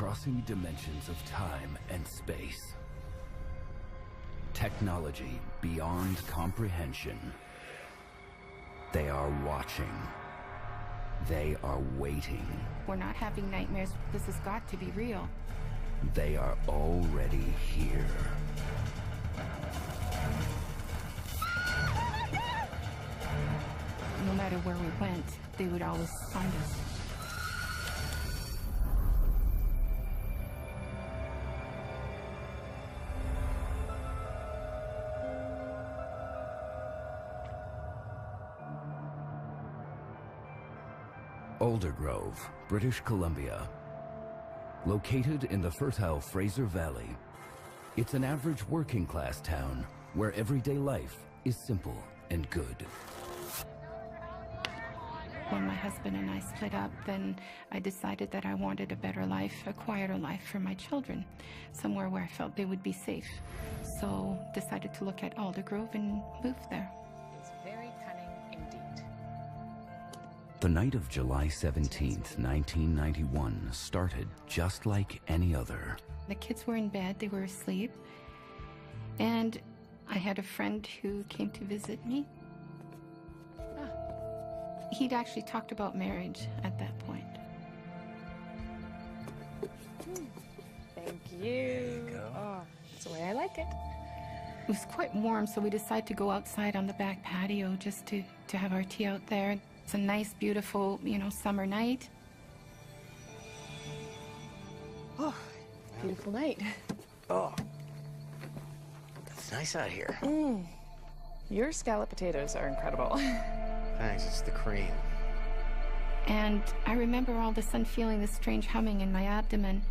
Crossing dimensions of time and space. Technology beyond comprehension. They are watching. They are waiting. We're not having nightmares. This has got to be real. They are already here. No matter where we went, they would always find us. Aldergrove, British Columbia. Located in the fertile Fraser Valley, it's an average working-class town where everyday life is simple and good. When my husband and I split up, then I decided that I wanted a better life, a quieter life for my children, somewhere where I felt they would be safe. So decided to look at Aldergrove and move there. It's very cunning indeed. The night of July 17th, 1991 started just like any other. The kids were in bed, they were asleep, and I had a friend who came to visit me. He'd actually talked about marriage at that point. Thank you. There you go. Oh, that's the way I like it. It was quite warm, so we decided to go outside on the back patio just to have our tea out there. It's a nice, beautiful, summer night. Oh, beautiful night. Oh, it's nice out here. Your scalloped potatoes are incredible. Thanks, it's the cream. And I remember all of a sudden feeling this strange humming in my abdomen.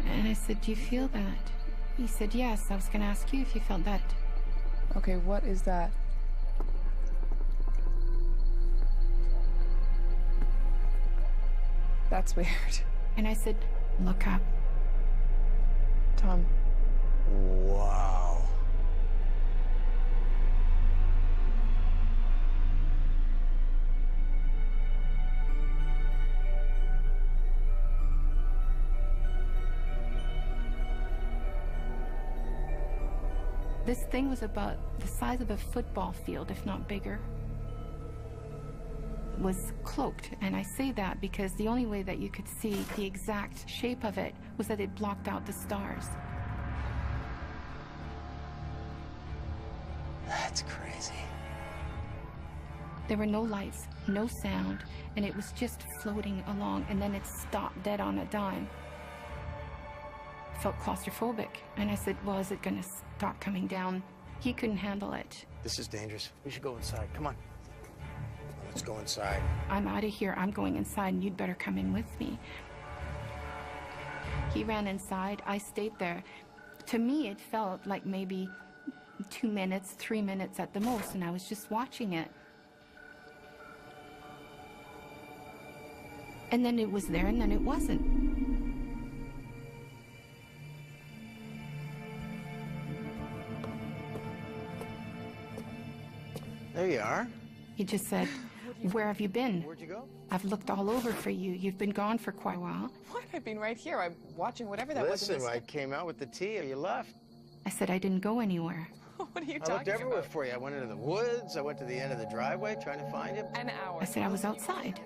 And I said, "Do you feel that?" He said, "Yes, I was going to ask you if you felt that." Okay, what is that? That's weird. And I said, "Look up." Tom. Wow. This thing was about the size of a football field, if not bigger. It was cloaked, and I say that because the only way that you could see the exact shape of it was that it blocked out the stars. That's crazy. There were no lights, no sound, and it was just floating along, and then it stopped dead on a dime. Felt claustrophobic, and I said, "Well, is it going to stop coming down?" He couldn't handle it. This is dangerous. We should go inside. Come on. Let's go inside. "I'm out of here. I'm going inside, and you'd better come in with me." He ran inside. I stayed there. To me, it felt like maybe 2 minutes, 3 minutes at the most, and I was just watching it. And then it was there, and then it wasn't. There you are. He just said, "Where have you been? Where'd you go? I've looked all over for you. You've been gone for quite a while." What? I've been right here. I'm watching whatever that was. Listen, I came out with the tea and you left. I said I didn't go anywhere. What are you I talking looked everywhere about? for you. I went into the woods. I went to the end of the driveway trying to find you. An hour. I said I was outside,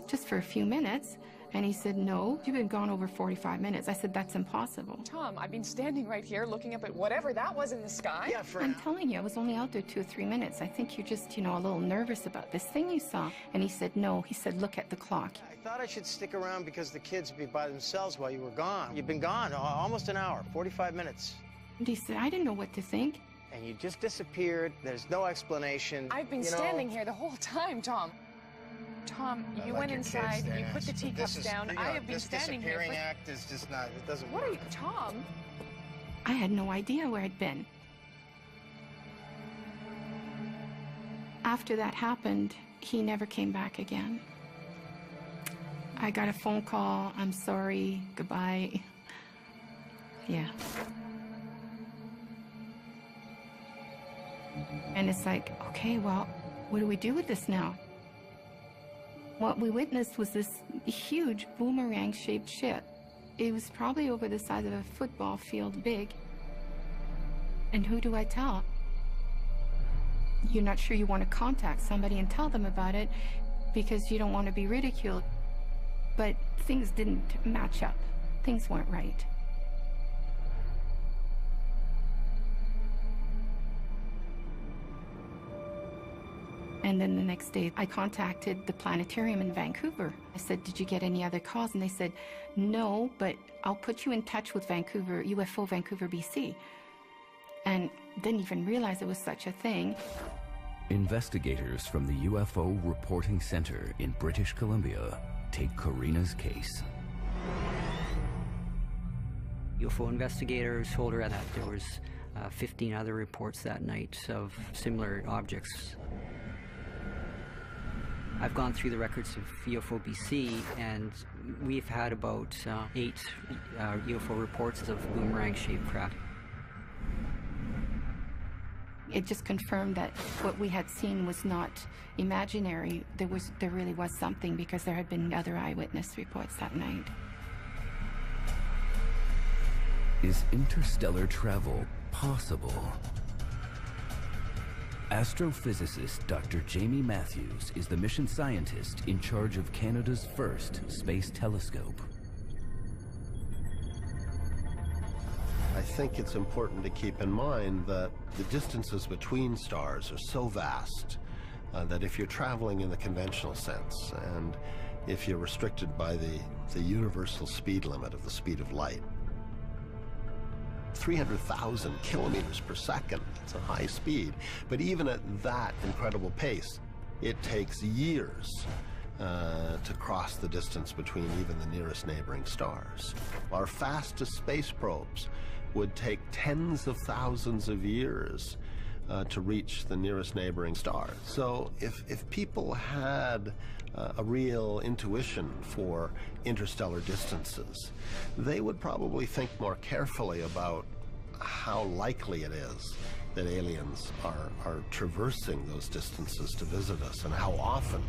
just for a few minutes. And he said, "No, you've been gone over 45 minutes. I said, "That's impossible." Tom, I've been standing right here looking up at whatever that was in the sky. Yeah, for I'm telling you, I was only out there 2 or 3 minutes. I think you're just, a little nervous about this thing you saw. And he said, "No." He said, "Look at the clock." I thought I should stick around because the kids would be by themselves while you were gone. You've been gone almost an hour, 45 minutes. And he said, "I didn't know what to think." And you just disappeared. There's no explanation. I've been standing here the whole time, Tom. Tom, you went inside, you put the teacups down. I have been standing here. This disappearing act is just not, it doesn't What work. are you, Tom? I had no idea where I'd been. After that happened, he never came back again. I got a phone call, "I'm sorry, goodbye." Yeah. And it's like, okay, well, what do we do with this now? What we witnessed was this huge boomerang-shaped ship. It was probably over the size of a football field big. And who do I tell? You're not sure you want to contact somebody and tell them about it because you don't want to be ridiculed. But things didn't match up. Things weren't right. And then the next day, I contacted the planetarium in Vancouver. I said, did you get any other calls? And they said, no, but I'll put you in touch with Vancouver, UFO Vancouver, BC. And didn't even realize there was such a thing. Investigators from the UFO Reporting Center in British Columbia take Corina's case. UFO investigators told her that there was 15 other reports that night of similar objects. I've gone through the records of UFO BC, and we've had about 8 UFO reports of boomerang-shaped craft. It just confirmed that what we had seen was not imaginary. There really was something, because there had been other eyewitness reports that night. Is interstellar travel possible? Astrophysicist Dr. Jamie Matthews is the mission scientist in charge of Canada's first space telescope. I think it's important to keep in mind that the distances between stars are so vast that if you're traveling in the conventional sense, and if you're restricted by the universal speed limit of the speed of light, 300,000 kilometers per second, it's a high speed, but even at that incredible pace, it takes years to cross the distance between even the nearest neighboring stars. Our fastest space probes would take tens of thousands of years to reach the nearest neighboring star. So if people had a real intuition for interstellar distances, they would probably think more carefully about how likely it is that aliens are traversing those distances to visit us, and how often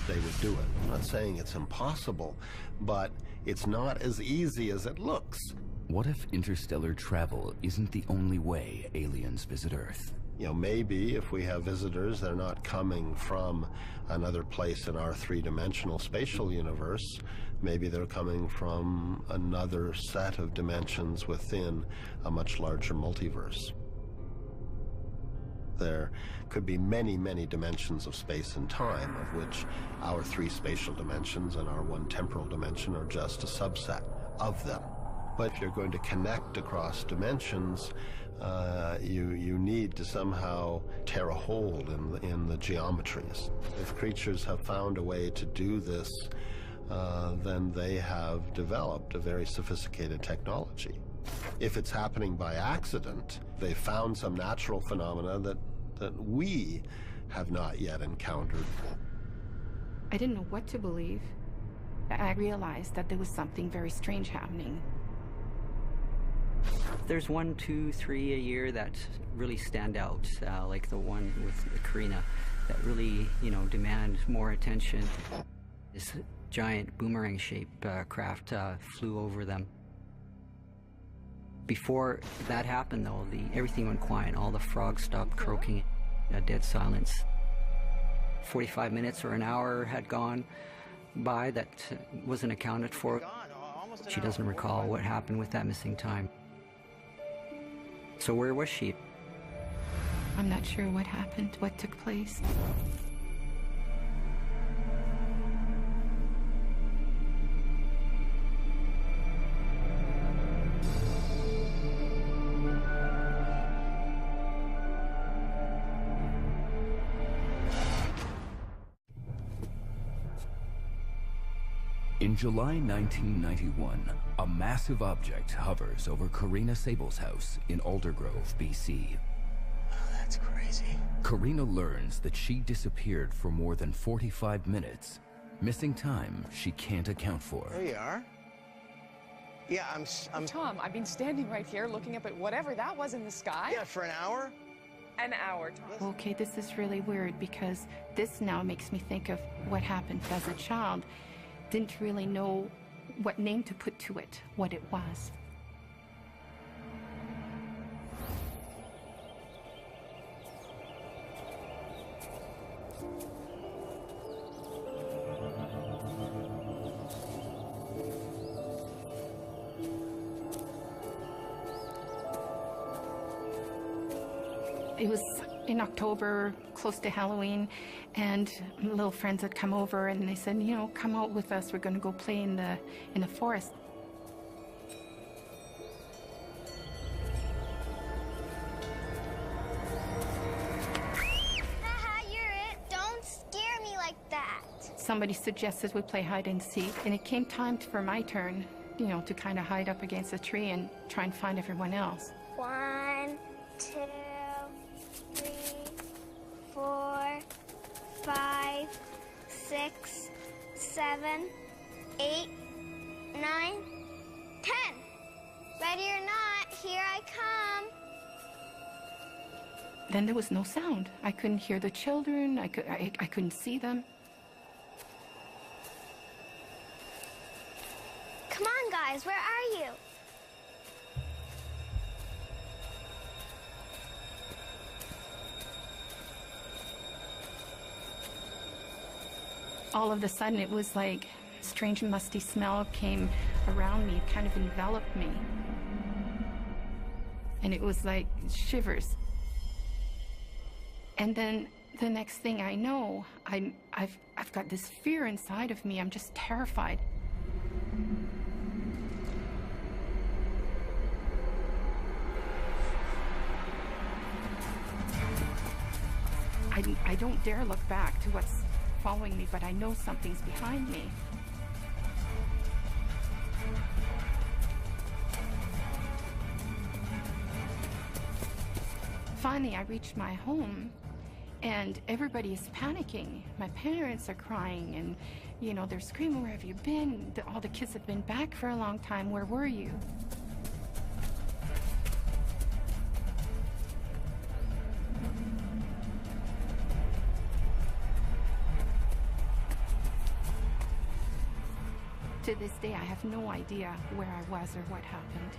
they would do it. I'm not saying it's impossible, but it's not as easy as it looks. What if interstellar travel isn't the only way aliens visit Earth? You know, maybe if we have visitors, they're not coming from another place in our three-dimensional spatial universe. Maybe they're coming from another set of dimensions within a much larger multiverse. There could be many, many dimensions of space and time, of which our 3 spatial dimensions and our 1 temporal dimension are just a subset of them. But if you're going to connect across dimensions, you need to somehow tear a hole in the geometries. If creatures have found a way to do this, then they have developed a very sophisticated technology. If it's happening by accident, they found some natural phenomena that we have not yet encountered. I didn't know what to believe. I realized that there was something very strange happening. There's 1, 2, 3 a year that really stand out, like the one with Corina, that really, demand more attention. This giant boomerang-shaped craft flew over them. Before that happened, though, everything went quiet. All the frogs stopped croaking, a dead silence. 45 minutes or an hour had gone by that wasn't accounted for. She doesn't recall what happened with that missing time. So where was she? I'm not sure what happened, what took place. In July 1991, a massive object hovers over Corina Saebels' house in Aldergrove, BC. Oh, that's crazy. Corina learns that she disappeared for more than 45 minutes, missing time she can't account for. There you are. Yeah, I'm Tom, I've been standing right here looking up at whatever that was in the sky. Yeah, for an hour. An hour, Tom. Okay, this is really weird because this now makes me think of what happened as a child. Didn't really know what name to put to it, what it was. It was in October, close to Halloween, and little friends had come over and they said, you know, come out with us, we're going to go play in the forest. Haha, you're it. Don't scare me like that. Somebody suggested we play hide and seek, and it came time for my turn, you know, to kind of hide up against a tree and try and find everyone else. 1, 2, 3, 4, 5, 6, 7, 8, 9, 10. Ready or not, here I come. Then there was no sound. I couldn't hear the children. I couldn't see them. Come on, guys, where are you? All of a sudden, it was like a strange, musty smell came around me. It kind of enveloped me. And it was like shivers. And then the next thing I know, I've got this fear inside of me. I'm just terrified. I don't dare look back to what's following me, but I know something's behind me. Finally, I reached my home, and everybody is panicking. My parents are crying, and, you know, they're screaming, where have you been? All the kids have been back for a long time. Where were you? To this day, I have no idea where I was or what happened,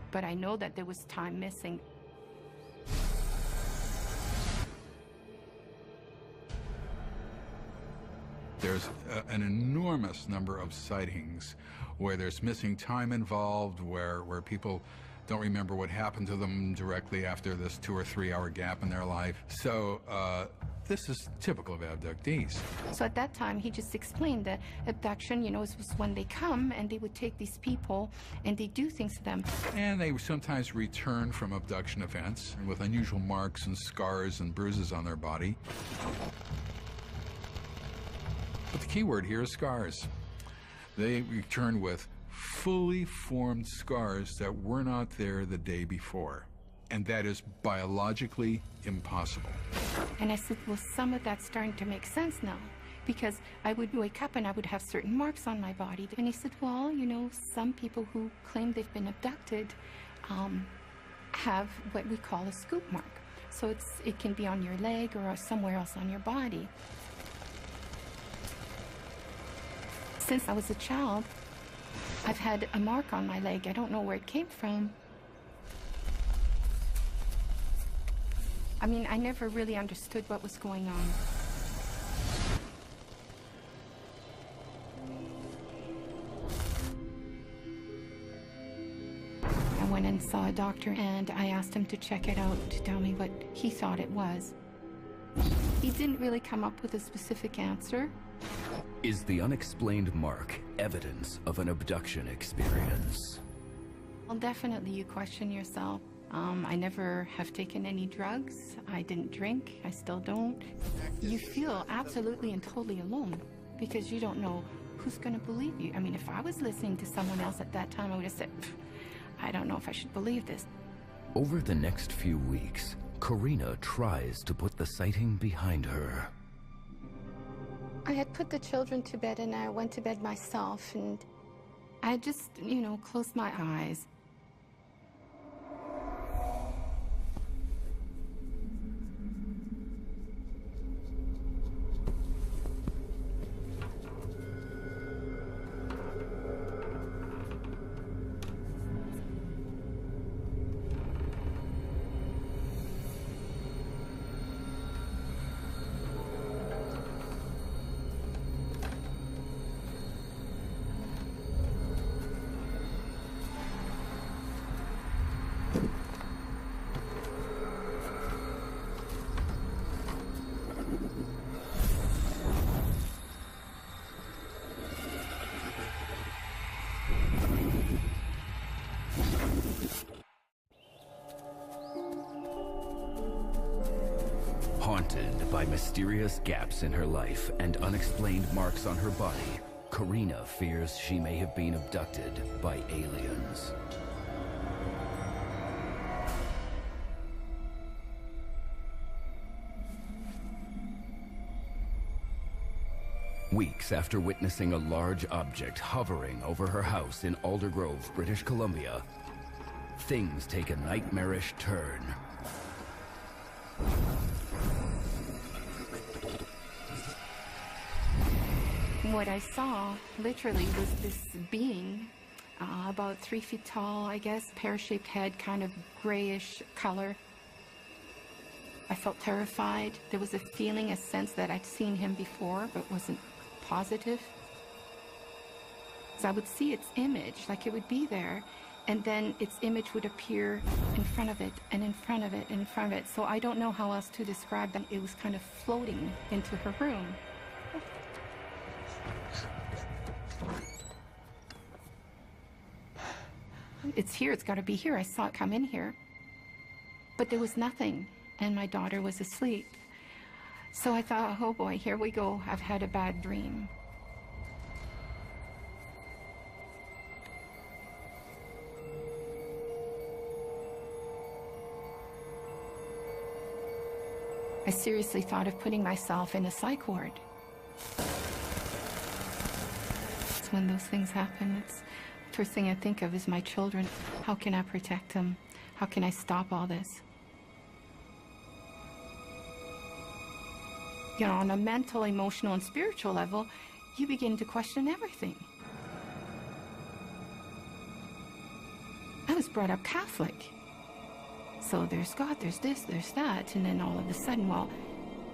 but I know that there was time missing. There's an enormous number of sightings where there's missing time involved, where people don't remember what happened to them directly after this 2 or 3 hour gap in their life. So this is typical of abductees. So at that time, he just explained that abduction, you know, was when they come and they would take these people and they do things to them. And they sometimes return from abduction events with unusual marks and scars and bruises on their body. But the key word here is scars. They return with fully formed scars that were not there the day before. And that is biologically impossible. And I said, well, some of that's starting to make sense now, because I would wake up and I would have certain marks on my body. And he said, well, you know, some people who claim they've been abducted have what we call a scoop mark. So it can be on your leg or somewhere else on your body. Since I was a child, I've had a mark on my leg. I don't know where it came from. I mean, I never really understood what was going on. I went and saw a doctor, and I asked him to check it out to tell me what he thought it was. He didn't really come up with a specific answer. Is the unexplained mark evidence of an abduction experience? Well, definitely you question yourself. I never have taken any drugs. I didn't drink. I still don't. You feel absolutely and totally alone because you don't know who's going to believe you. I mean, if I was listening to someone else at that time, I would have said, I don't know if I should believe this. Over the next few weeks, Corina tries to put the sighting behind her. I had put the children to bed and I went to bed myself, and I just, you know, closed my eyes. mysterious gaps in her life and unexplained marks on her body, Corina fears she may have been abducted by aliens. Weeks after witnessing a large object hovering over her house in Aldergrove, British Columbia, things take a nightmarish turn. What I saw, literally, was this being, about 3 feet tall, I guess, pear-shaped head, kind of grayish color. I felt terrified. There was a feeling, a sense that I'd seen him before, but wasn't positive. So I would see its image, like it would be there, and then its image would appear in front of it, and in front of it, and in front of it. So I don't know how else to describe that. It was kind of floating into her room. It's here, it's got to be here. I saw it come in here. But there was nothing, and my daughter was asleep. So I thought, oh boy, here we go. I've had a bad dream. I seriously thought of putting myself in a psych ward. It's when those things happen, it's the first thing I think of is my children. How can I protect them? How can I stop all this? You know, on a mental, emotional, and spiritual level, you begin to question everything. I was brought up Catholic. So there's God, there's this, there's that, and then all of a sudden, well,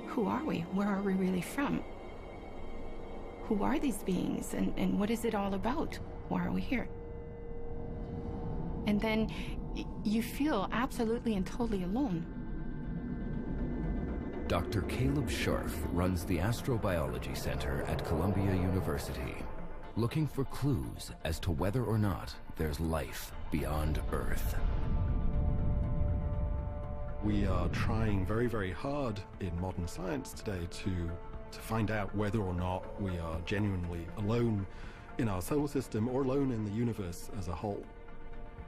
who are we? Where are we really from? Who are these beings, and what is it all about? Why are we here? And then you feel absolutely and totally alone. Dr. Caleb Scharf runs the Astrobiology Center at Columbia University, looking for clues as to whether or not there's life beyond Earth. We are trying very, very hard in modern science today to find out whether or not we are genuinely alone in our solar system or alone in the universe as a whole.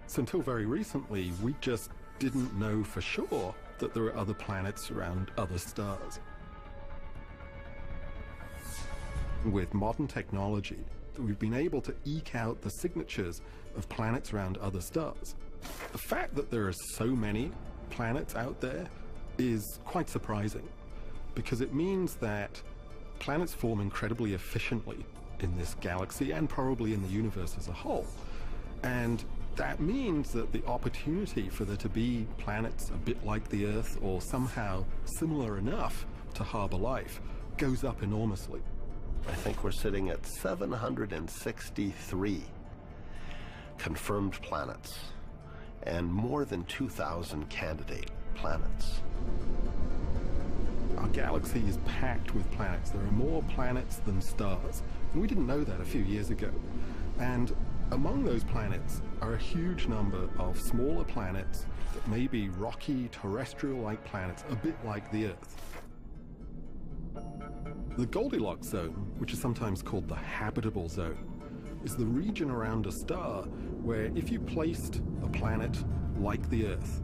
So until very recently, we just didn't know for sure that there are other planets around other stars. With modern technology, we've been able to eke out the signatures of planets around other stars. The fact that there are so many planets out there is quite surprising, because it means that planets form incredibly efficiently in this galaxy and probably in the universe as a whole. And that means that the opportunity for there to be planets a bit like the Earth or somehow similar enough to harbor life goes up enormously. I think we're sitting at 763 confirmed planets and more than 2,000 candidate planets. Our galaxy is packed with planets. There are more planets than stars. And we didn't know that a few years ago. And among those planets are a huge number of smaller planets that may be rocky, terrestrial-like planets, a bit like the Earth. The Goldilocks zone, which is sometimes called the habitable zone, is the region around a star where if you placed a planet like the Earth,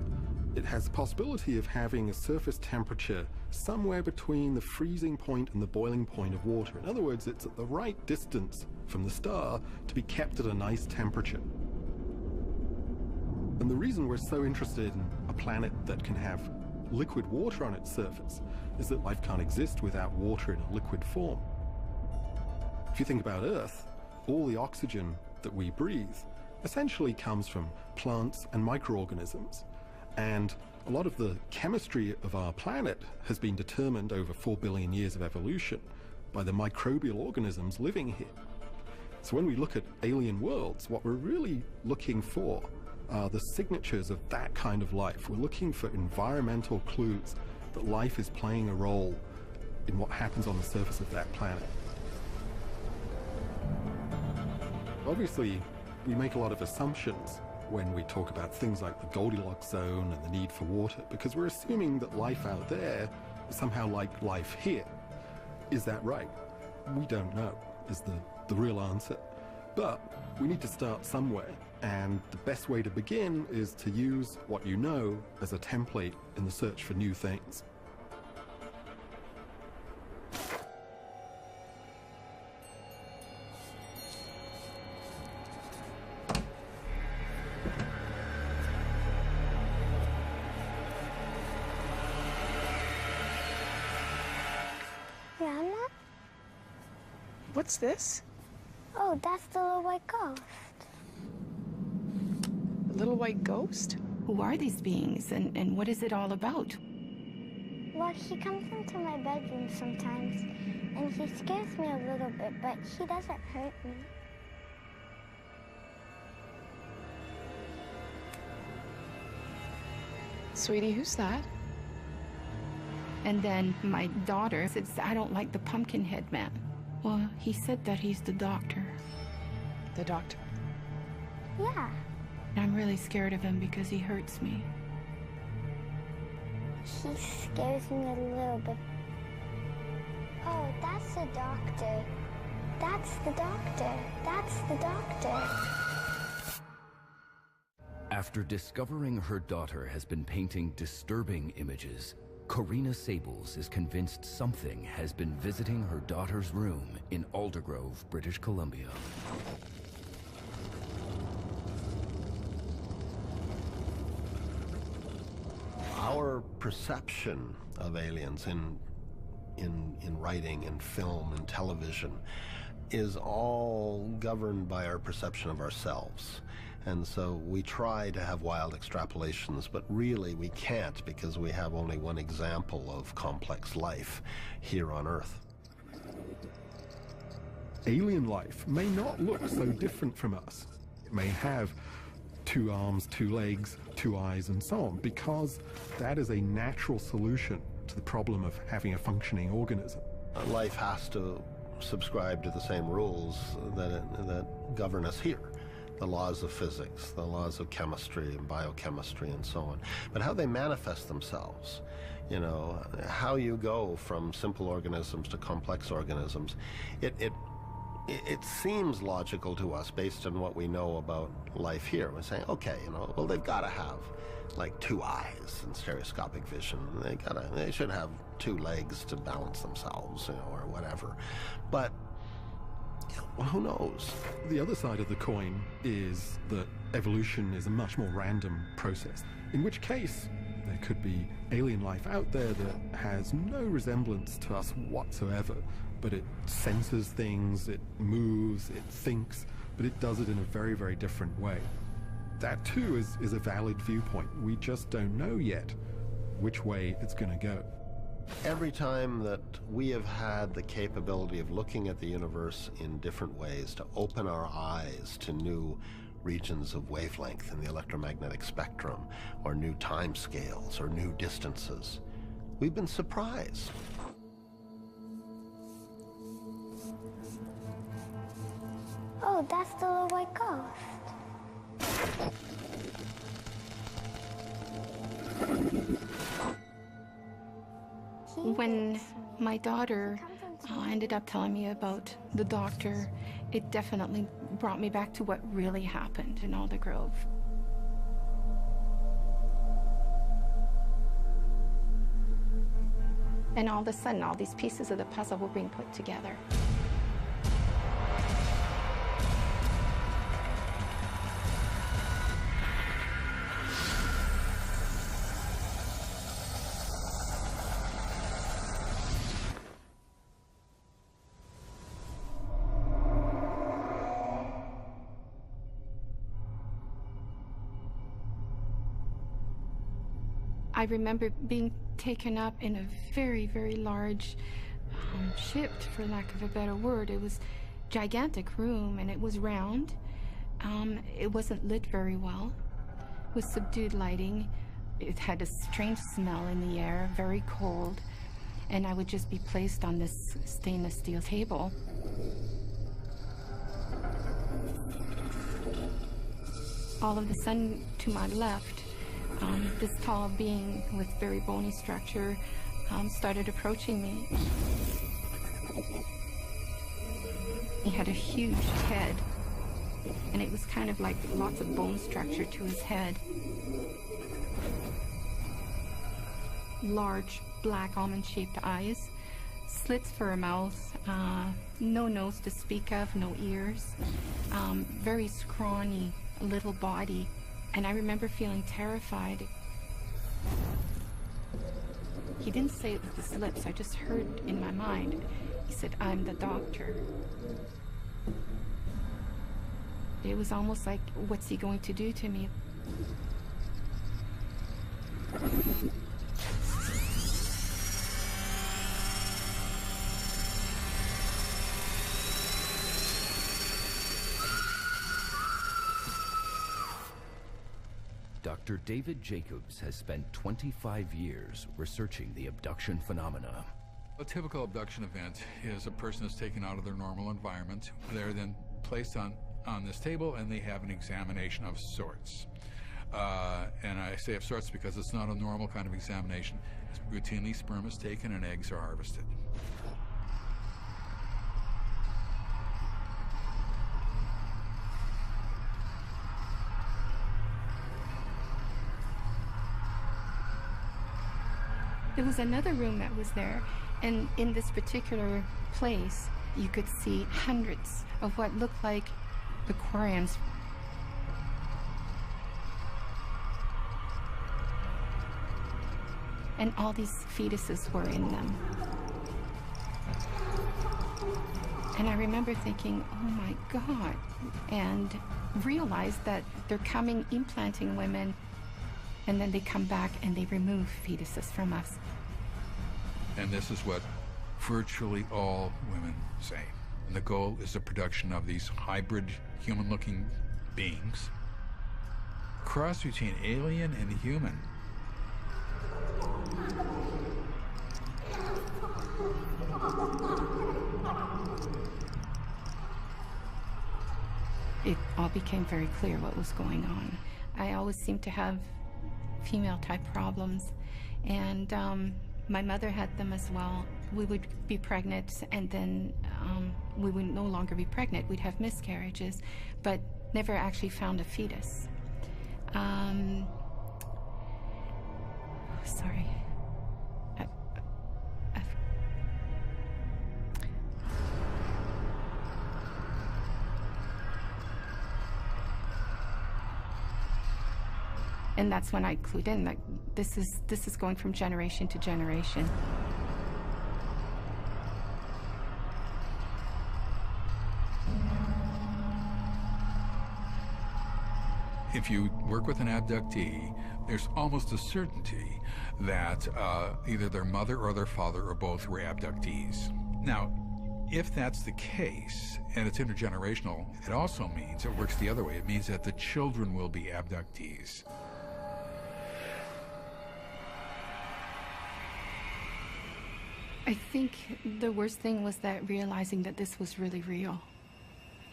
it has the possibility of having a surface temperature somewhere between the freezing point and the boiling point of water. In other words, it's at the right distance from the star to be kept at a nice temperature. And the reason we're so interested in a planet that can have liquid water on its surface is that life can't exist without water in a liquid form. If you think about Earth, all the oxygen that we breathe essentially comes from plants and microorganisms. And a lot of the chemistry of our planet has been determined over 4 billion years of evolution by the microbial organisms living here. So when we look at alien worlds, what we're really looking for are the signatures of that kind of life. We're looking for environmental clues that life is playing a role in what happens on the surface of that planet. Obviously, we make a lot of assumptions when we talk about things like the Goldilocks zone and the need for water, because we're assuming that life out there somehow like life here. Is that right? We don't know, is the real answer. But we need to start somewhere, and the best way to begin is to use what you know as a template in the search for new things. Grandma? What's this? Oh, that's the little white ghost. A little white ghost? Who are these beings, and what is it all about? Well, he comes into my bedroom sometimes, and he scares me a little bit, but he doesn't hurt me. Sweetie, who's that? And then my daughter says, I don't like the pumpkin head man. Well, he said that he's the doctor. The doctor? Yeah. I'm really scared of him because he hurts me. He scares me a little bit. Oh, that's the doctor. That's the doctor. That's the doctor. After discovering her daughter has been painting disturbing images, Corina Saebels is convinced something has been visiting her daughter's room in Aldergrove, British Columbia. Our perception of aliens in writing, in film, in television is all governed by our perception of ourselves. And so we try to have wild extrapolations, but really we can't because we have only one example of complex life here on Earth. Alien life may not look so different from us. It may have 2 arms, 2 legs, 2 eyes, and so on, because that is a natural solution to the problem of having a functioning organism. Life has to subscribe to the same rules that govern us here. The laws of physics, the laws of chemistry and biochemistry and so on. But how they manifest themselves, you know, how you go from simple organisms to complex organisms, it seems logical to us based on what we know about life here. We're saying, okay, you know, well, they've got to have like 2 eyes and stereoscopic vision. They should have 2 legs to balance themselves, you know, or whatever. But well, who knows? The other side of the coin is that evolution is a much more random process, in which case there could be alien life out there that has no resemblance to us whatsoever, but it senses things, it moves, it thinks, but it does it in a very, very different way. That too is a valid viewpoint. We just don't know yet which way it's going to go. Every time that we have had the capability of looking at the universe in different ways, to open our eyes to new regions of wavelength in the electromagnetic spectrum, or new time scales, or new distances, we've been surprised. Oh, that's the little white ghost. When my daughter ended up telling me about the doctor, it definitely brought me back to what really happened in Aldergrove. And all of a sudden, all these pieces of the puzzle were being put together. I remember being taken up in a very, very large ship, for lack of a better word. It was a gigantic room, and it was round. It wasn't lit very well. It was subdued lighting. It had a strange smell in the air, very cold. And I would just be placed on this stainless steel table. All of a sudden, to my left, this tall being with very bony structure started approaching me. He had a huge head, and it was kind of like lots of bone structure to his head. Large, black, almond-shaped eyes, slits for a mouth, no nose to speak of, no ears, very scrawny little body, and I remember feeling terrified. He didn't say it with his lips, I just heard in my mind. He said, "I'm the doctor." It was almost like, what's he going to do to me? Dr. David Jacobs has spent 25 years researching the abduction phenomena. A typical abduction event is a person is taken out of their normal environment. They're then placed on this table and they have an examination of sorts. And I say of sorts because it's not a normal kind of examination. Routinely, sperm is taken and eggs are harvested. There was another room that was there, and in this particular place, you could see hundreds of what looked like aquariums. And all these fetuses were in them. And I remember thinking, oh my God, and realized that they're coming, implanting women, and then they come back and they remove fetuses from us. And this is what virtually all women say. And the goal is the production of these hybrid human-looking beings. Cross between alien and human. It all became very clear what was going on. I always seemed to have female-type problems, and my mother had them as well. We would be pregnant, and then we would no longer be pregnant. We'd have miscarriages, but never actually found a fetus. Sorry. And that's when I clued in that this is going from generation to generation. If you work with an abductee, there's almost a certainty that either their mother or their father or both were abductees. Now, if that's the case, and it's intergenerational, it also means, it works the other way, it means that the children will be abductees. I think the worst thing was that realizing that this was really real.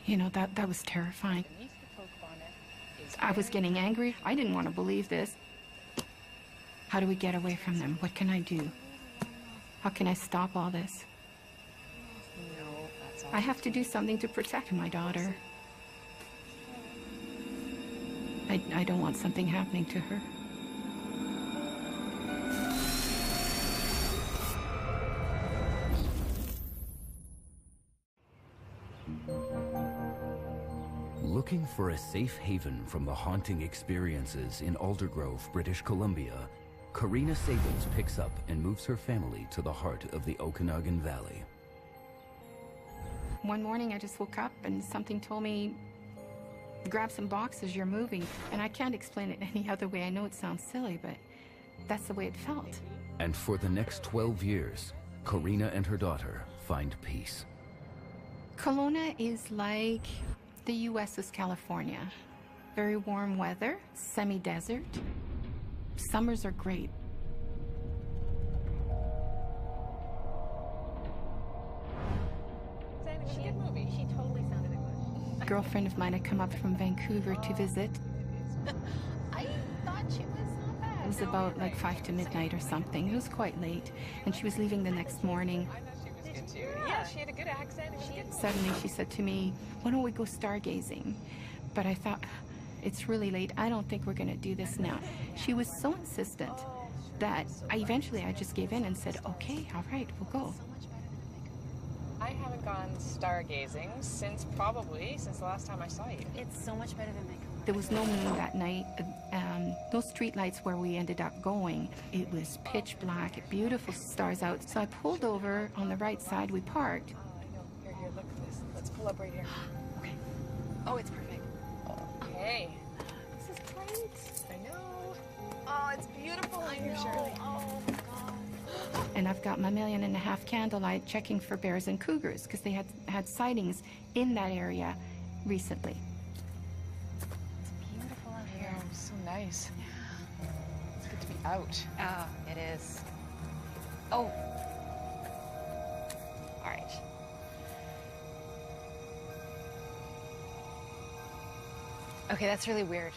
You know, that was terrifying. I was getting angry. I didn't want to believe this. How do we get away from them? What can I do? How can I stop all this? I have to do something to protect my daughter. I don't want something happening to her. Looking for a safe haven from the haunting experiences in Aldergrove, British Columbia, Corina Saebels picks up and moves her family to the heart of the Okanagan Valley. One morning I just woke up and something told me, grab some boxes, you're moving. And I can't explain it any other way. I know it sounds silly, but that's the way it felt. And for the next 12 years, Corina and her daughter find peace. Kelowna is like the U.S.'s California. Very warm weather, semi-desert. Summers are great. It's a good movie. She totally sounded English. A girlfriend of mine had come up from Vancouver to visit. I thought she was not bad. was about like 5 to midnight or something. It was quite late, and she was leaving the next morning. Yeah, she had a good accent. Suddenly she said to me, why don't we go stargazing? But I thought, it's really late. I don't think we're going to do this now. She was so insistent that I just gave in and said, okay, all right, we'll go. I haven't gone stargazing since the last time I saw you. It's so much better than makeup. There was no moon that night. No street lights where we ended up going. It was pitch black, beautiful stars out. So I pulled over on the right side. We parked. Here, look at this. Let's pull up right here. Okay. Oh, it's perfect. Okay. This is great. I know. Oh, it's beautiful in here, know. Shirley. Oh, my God. And I've got my 1.5 million candlelight checking for bears and cougars because they had sightings in that area recently. So nice. Yeah. It's good to be out. Oh, it is. Oh. All right. Okay, that's really weird.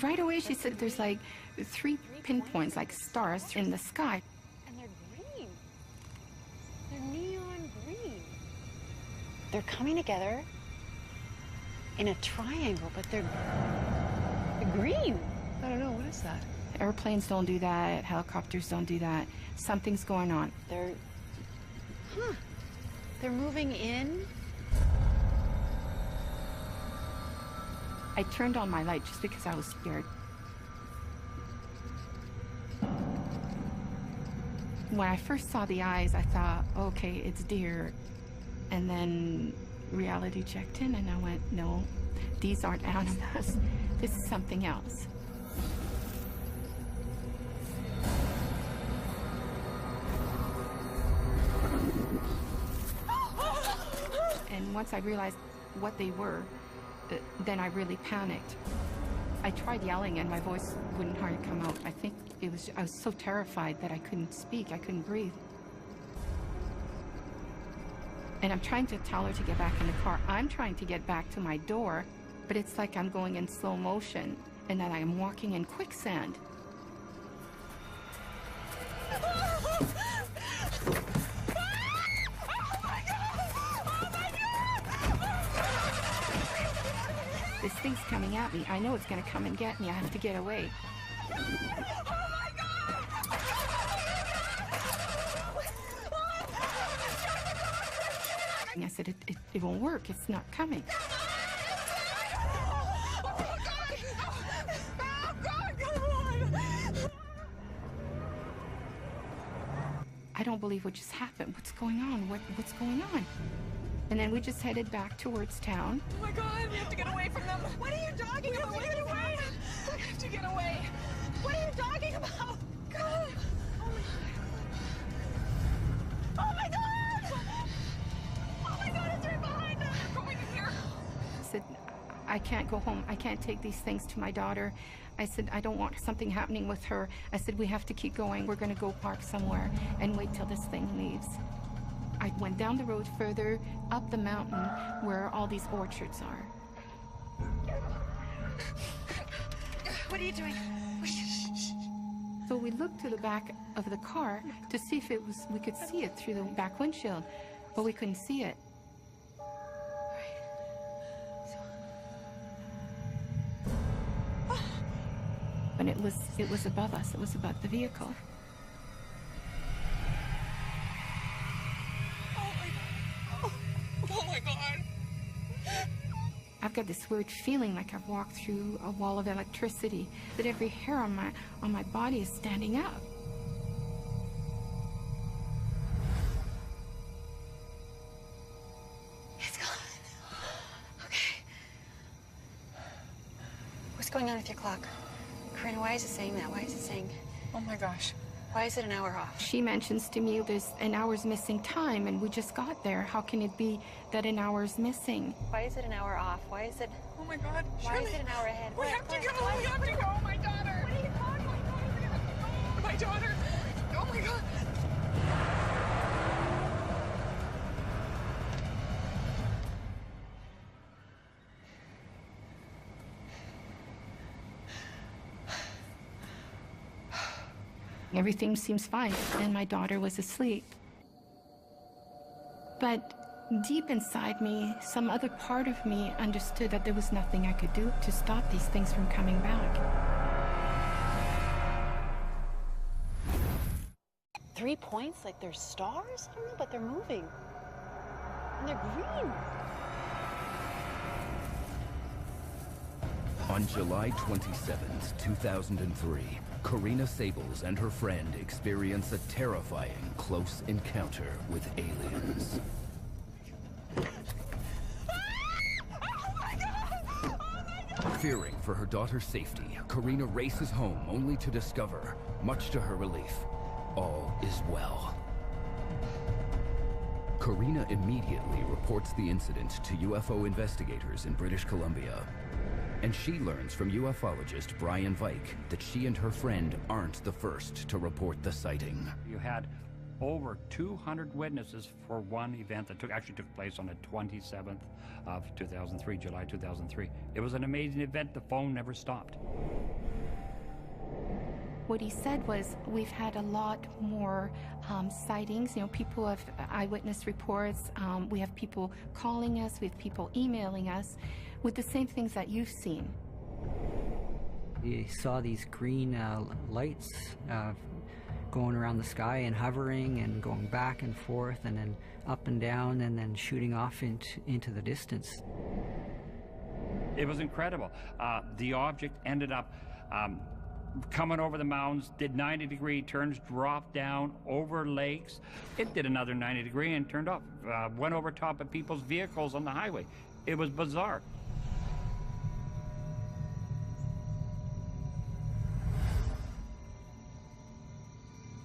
Right away, she said there's like 3 pinpoints, like stars in the sky. And they're green. They're neon green. They're coming together in a triangle, but they're green. I don't know, what is that? Airplanes don't do that, helicopters don't do that. Something's going on. They're moving in. I turned on my light just because I was scared. When I first saw the eyes, I thought, okay, it's deer. And then reality checked in and I went, no, these aren't animals. This is something else. And once I realized what they were, then I really panicked. I tried yelling and my voice wouldn't hardly come out. I think I was so terrified that I couldn't speak, I couldn't breathe. And I'm trying to tell her to get back in the car. I'm trying to get back to my door, but it's like I'm going in slow motion and that I'm walking in quicksand. This thing's coming at me. I know it's going to come and get me. I have to get away. I said, it won't work. It's not coming. I don't believe what just happened. What's going on? What's going on? And then we just headed back towards town. Oh my God, we have to get away from them. What are you talking about? We have to get away. We have to get away. What are you talking about? God. Oh my God. Oh my God, it's right behind us. We're going in here. I said, I can't go home. I can't take these things to my daughter. I said, I don't want something happening with her. I said, we have to keep going. We're going to go park somewhere and wait till this thing leaves. I went down the road further, up the mountain, where all these orchards are. What are you doing? So we looked to the back of the car to see if we could see it through the back windshield, but we couldn't see it. And it was above us. It was above the vehicle. Oh my God. I've got this weird feeling like I've walked through a wall of electricity, that every hair on my body is standing up. It's gone. Okay. What's going on with your clock? Corina, why is it saying that? Why is it saying... Oh my gosh. Why is it an hour off? She mentions to me there's an hour's missing time, and we just got there. How can it be that an hour's missing? Why is it an hour off? Why is it... Oh my God. Why is it an hour ahead? We have to go. We have to go. My daughter. What are you talking about? My daughter. Oh my God. Everything seems fine, and my daughter was asleep. But deep inside me, some other part of me understood that there was nothing I could do to stop these things from coming back. 3 points, like they're stars? I don't know, but they're moving. And they're green. On July 27th, 2003, Corina Saebels and her friend experience a terrifying close encounter with aliens. Fearing for her daughter's safety, Corina races home only to discover, much to her relief, all is well. Corina immediately reports the incident to UFO investigators in British Columbia. And she learns from ufologist Brian Vike that she and her friend aren't the first to report the sighting. You had over 200 witnesses for one event that actually took place on the 27th of 2003, July 2003. It was an amazing event. The phone never stopped. What he said was, we've had a lot more sightings. You know, people have eyewitness reports. We have people calling us. We have people emailing us with the same things that you've seen. You saw these green lights going around the sky and hovering and going back and forth and then up and down and then shooting off into the distance. It was incredible. The object ended up coming over the mountains, did 90-degree turns, dropped down over lakes. It did another 90-degree and turned off. Went over top of people's vehicles on the highway. It was bizarre.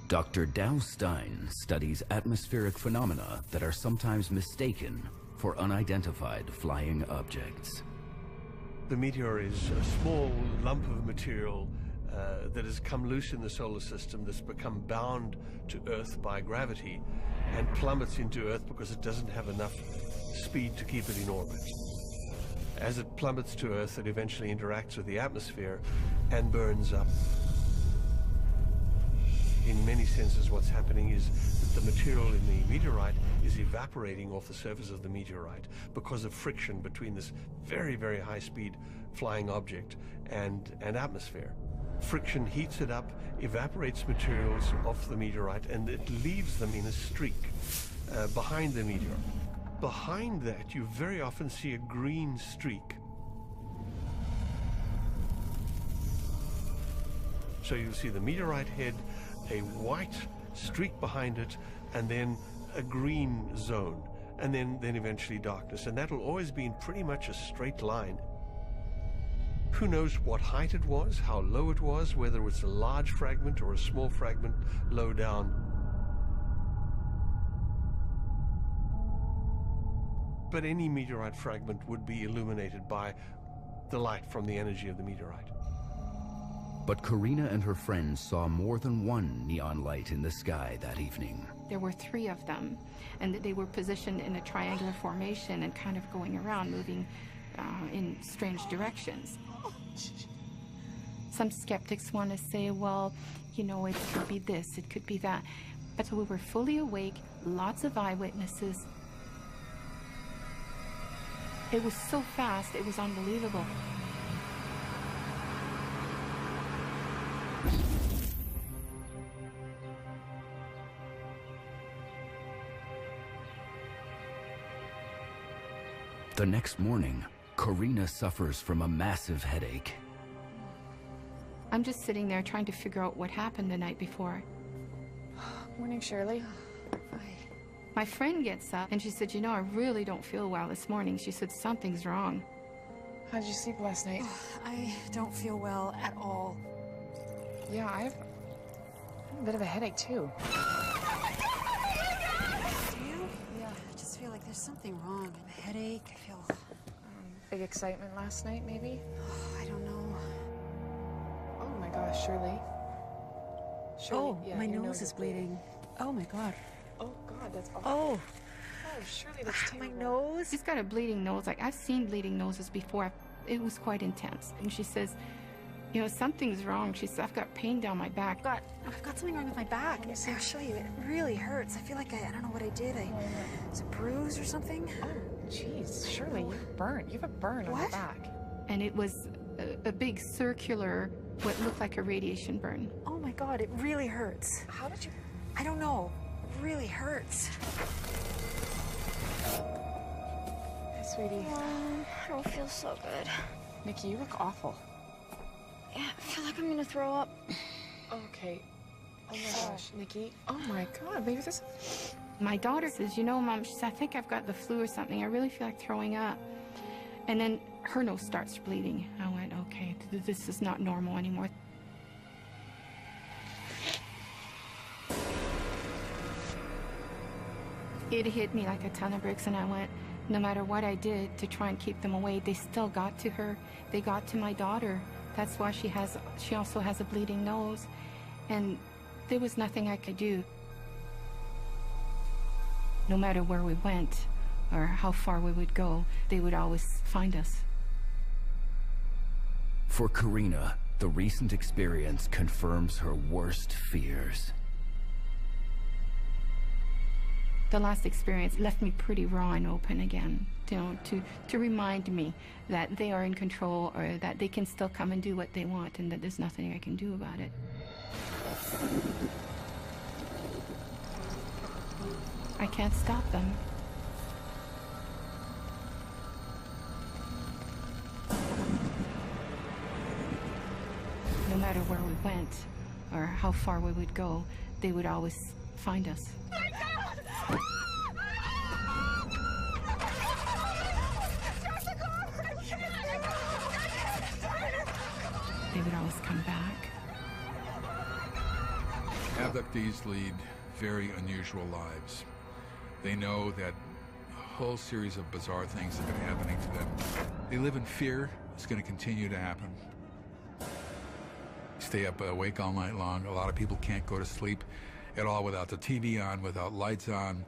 Dr. Dow Stein studies atmospheric phenomena that are sometimes mistaken for unidentified flying objects. The meteor is a small lump of material that has come loose in the solar system, that's become bound to Earth by gravity and plummets into Earth because it doesn't have enough speed to keep it in orbit. As it plummets to Earth, it eventually interacts with the atmosphere and burns up. In many senses, what's happening is that the material in the meteorite is evaporating off the surface of the meteorite because of friction between this very, very high-speed flying object and atmosphere. Friction heats it up, evaporates materials off the meteorite, and it leaves them in a streak behind the meteor. Behind that, you very often see a green streak. So you'll see the meteorite head, a white streak behind it, and then a green zone, and then eventually darkness. And that'll always be in pretty much a straight line. Who knows what height it was, how low it was, whether it was a large fragment or a small fragment low down. But any meteorite fragment would be illuminated by the light from the energy of the meteorite. But Corina and her friends saw more than one neon light in the sky that evening. There were 3 of them, and they were positioned in a triangular formation and kind of going around, moving in strange directions. Some skeptics want to say, well, you know, it could be this, it could be that. But we were fully awake, lots of eyewitnesses. It was so fast, it was unbelievable. The next morning, Corina suffers from a massive headache. I'm just sitting there trying to figure out what happened the night before. Morning, Shirley. My friend gets up and she said, you know, I really don't feel well this morning. She said, something's wrong. How did you sleep last night? I don't feel well at all. Yeah, I have a bit of a headache, too. Do you? Yeah, I just feel like there's something wrong. A headache, I feel... Big excitement last night, maybe? I don't know. Oh my gosh, Shirley. Oh, yeah, my your nose is bleeding. Oh my God. Oh God, that's awful. Oh. Oh, Shirley, that's terrible. My nose? She's got a bleeding nose. Like, I've seen bleeding noses before. It was quite intense. And she says, You know, something's wrong. She said, I've got pain down my back. I've got something wrong with my back. I'll show you. It really hurts. I feel like I don't know what I did. It's a bruise or something. Oh, jeez. Shirley, you're burnt. You have a burn on your back. And it was a big circular, what looked like a radiation burn. Oh my God, it really hurts. How did you? I don't know. It really hurts. Hey, sweetie. I don't feel so good. Nikki, you look awful. Yeah, I feel like I'm gonna throw up. Okay. Oh my gosh, Nikki. Oh my God, maybe this. My daughter says, you know, Mom, she said, I think I've got the flu or something. I really feel like throwing up. And then her nose starts bleeding. I went, okay, this is not normal anymore. It hit me like a ton of bricks, and I went, no matter what I did to try and keep them away, they still got to her. They got to my daughter. That's why she also has a bleeding nose. And there was nothing I could do. No matter where we went or how far we would go, they would always find us. For Corina, the recent experience confirms her worst fears. The last experience left me pretty raw and open again, you know, to remind me that they are in control, or that they can still come and do what they want, and that there's nothing I can do about it. I can't stop them. No matter where we went or how far we would go, they would always find us. They would always come back. Abductees lead very unusual lives. They know that a whole series of bizarre things have been happening to them. They live in fear. It's going to continue to happen. Stay up awake all night long. A lot of people can't go to sleep at all without the TV on, without lights on.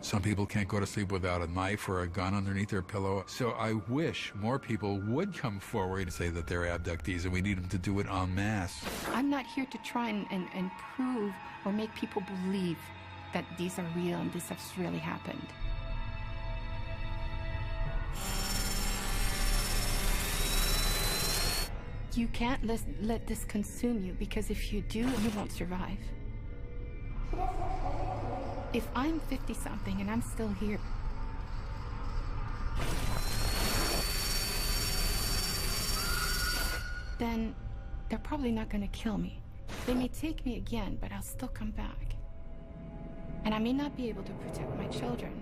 Some people can't go to sleep without a knife or a gun underneath their pillow. So I wish more people would come forward and say that they're abductees, and we need them to do it en masse. I'm not here to try and prove or make people believe that these are real and this has really happened. You can't let this consume you, because if you do, you won't survive. If I'm 50-something and I'm still here, then they're probably not going to kill me. They may take me again, but I'll still come back. And I may not be able to protect my children.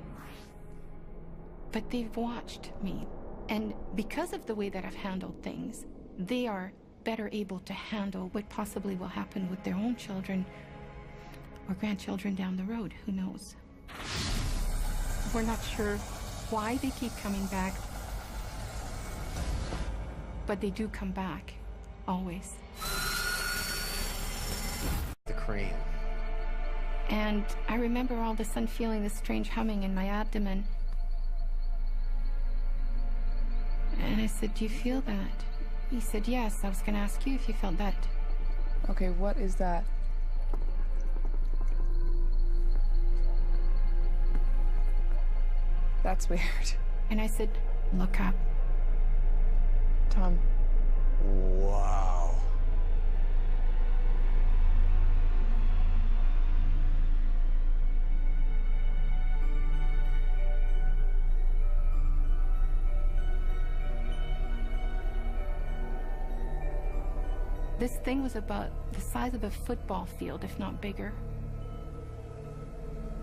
But they've watched me. And because of the way that I've handled things, they are better able to handle what possibly will happen with their own children or grandchildren down the road. Who knows? We're not sure why they keep coming back, but they do come back, always. The crane. And I remember all of a sudden feeling this strange humming in my abdomen. And I said, do you feel that? He said, yes. I was going to ask you if you felt that. Okay, what is that? That's weird. And I said, look up. Tom. Wow. This thing was about the size of a football field, if not bigger.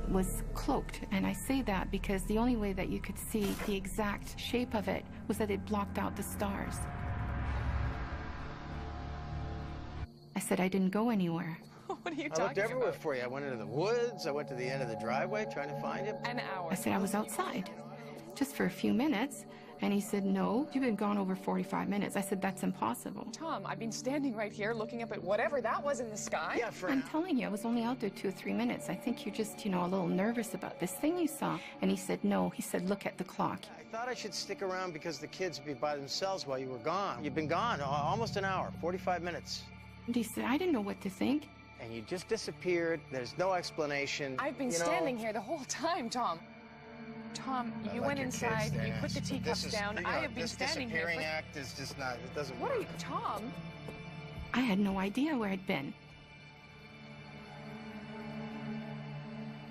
It was cloaked, and I say that because the only way that you could see the exact shape of it was that it blocked out the stars. I said I didn't go anywhere. What are you talking about? I looked everywhere for you. I went into the woods. I went to the end of the driveway trying to find him. An hour. I said I was outside, just for a few minutes, And he said, no, you've been gone over 45 minutes. I said, that's impossible. Tom, I've been standing right here looking up at whatever that was in the sky. Yeah, for I'm telling you, I was only out there 2 or 3 minutes. I think you're just, a little nervous about this thing you saw. And he said, no. He said, look at the clock. I thought I should stick around because the kids would be by themselves while you were gone. You've been gone almost an hour, 45 minutes. And he said, I didn't know what to think. And you just disappeared. There's no explanation. I've been standing here the whole time, Tom. Tom, you went inside, you put the teacups down. I have been standing here. This disappearing act is just not, it doesn't work. What are you, Tom? I had no idea where I'd been.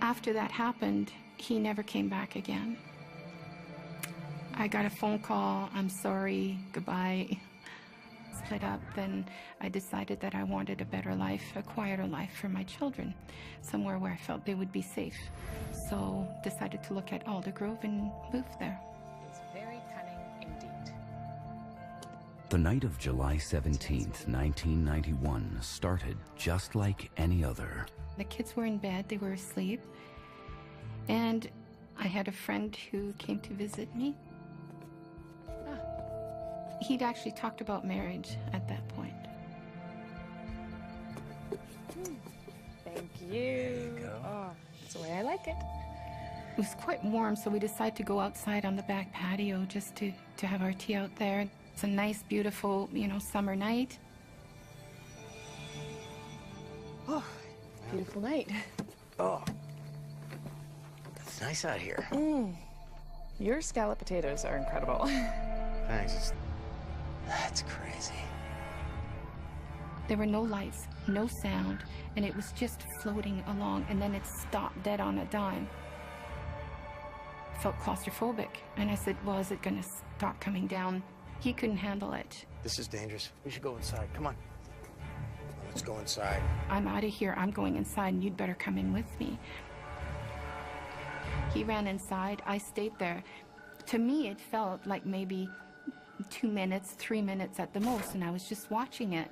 After that happened, he never came back again. I got a phone call, I'm sorry, goodbye. Split up, then I decided that I wanted a better life, a quieter life for my children, somewhere where I felt they would be safe. So decided to look at Aldergrove and move there. It's very cunning indeed. The night of July 17th, 1991 started just like any other. The kids were in bed, they were asleep, and I had a friend who came to visit me. He'd actually talked about marriage at that point. Thank you. There you go. Oh, that's the way I like it. It was quite warm, so we decided to go outside on the back patio just to have our tea out there. It's a nice, beautiful, summer night. Oh, beautiful night. Oh, it's nice out here. Your scallop potatoes are incredible. Thanks. That's crazy. There were no lights, no sound, and it was just floating along, and then it stopped dead on a dime. Felt claustrophobic, and I said, well, is it going to stop coming down? He couldn't handle it. This is dangerous. We should go inside. Come on. Let's go inside. I'm out of here. I'm going inside, and you'd better come in with me. He ran inside. I stayed there. To me, it felt like maybe 2 minutes, 3 minutes at the most, and I was just watching it.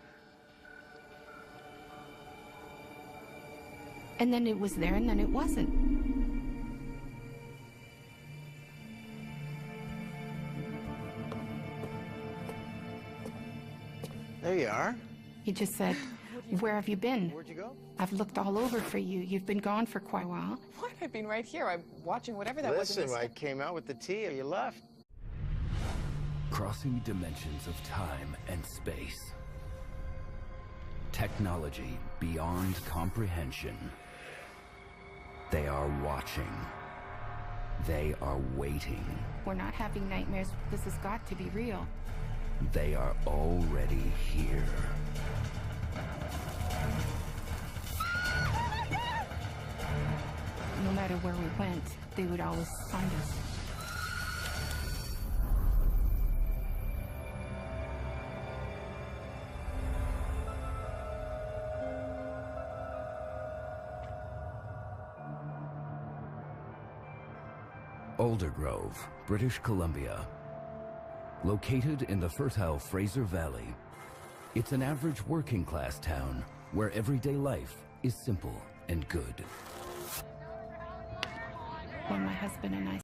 And then it was there, and then it wasn't. There you are. He just said, where have you been? Where'd you go? I've looked all over for you. You've been gone for quite a while. What? I've been right here. I'm watching whatever that was. Listen, I came out with the tea and you left. Crossing dimensions of time and space. Technology beyond comprehension. They are watching. They are waiting. We're not having nightmares. This has got to be real. They are already here. No matter where we went, they would always find us. Aldergrove, British Columbia. Located in the fertile Fraser Valley, it's an average working-class town where everyday life is simple and good. When my husband and I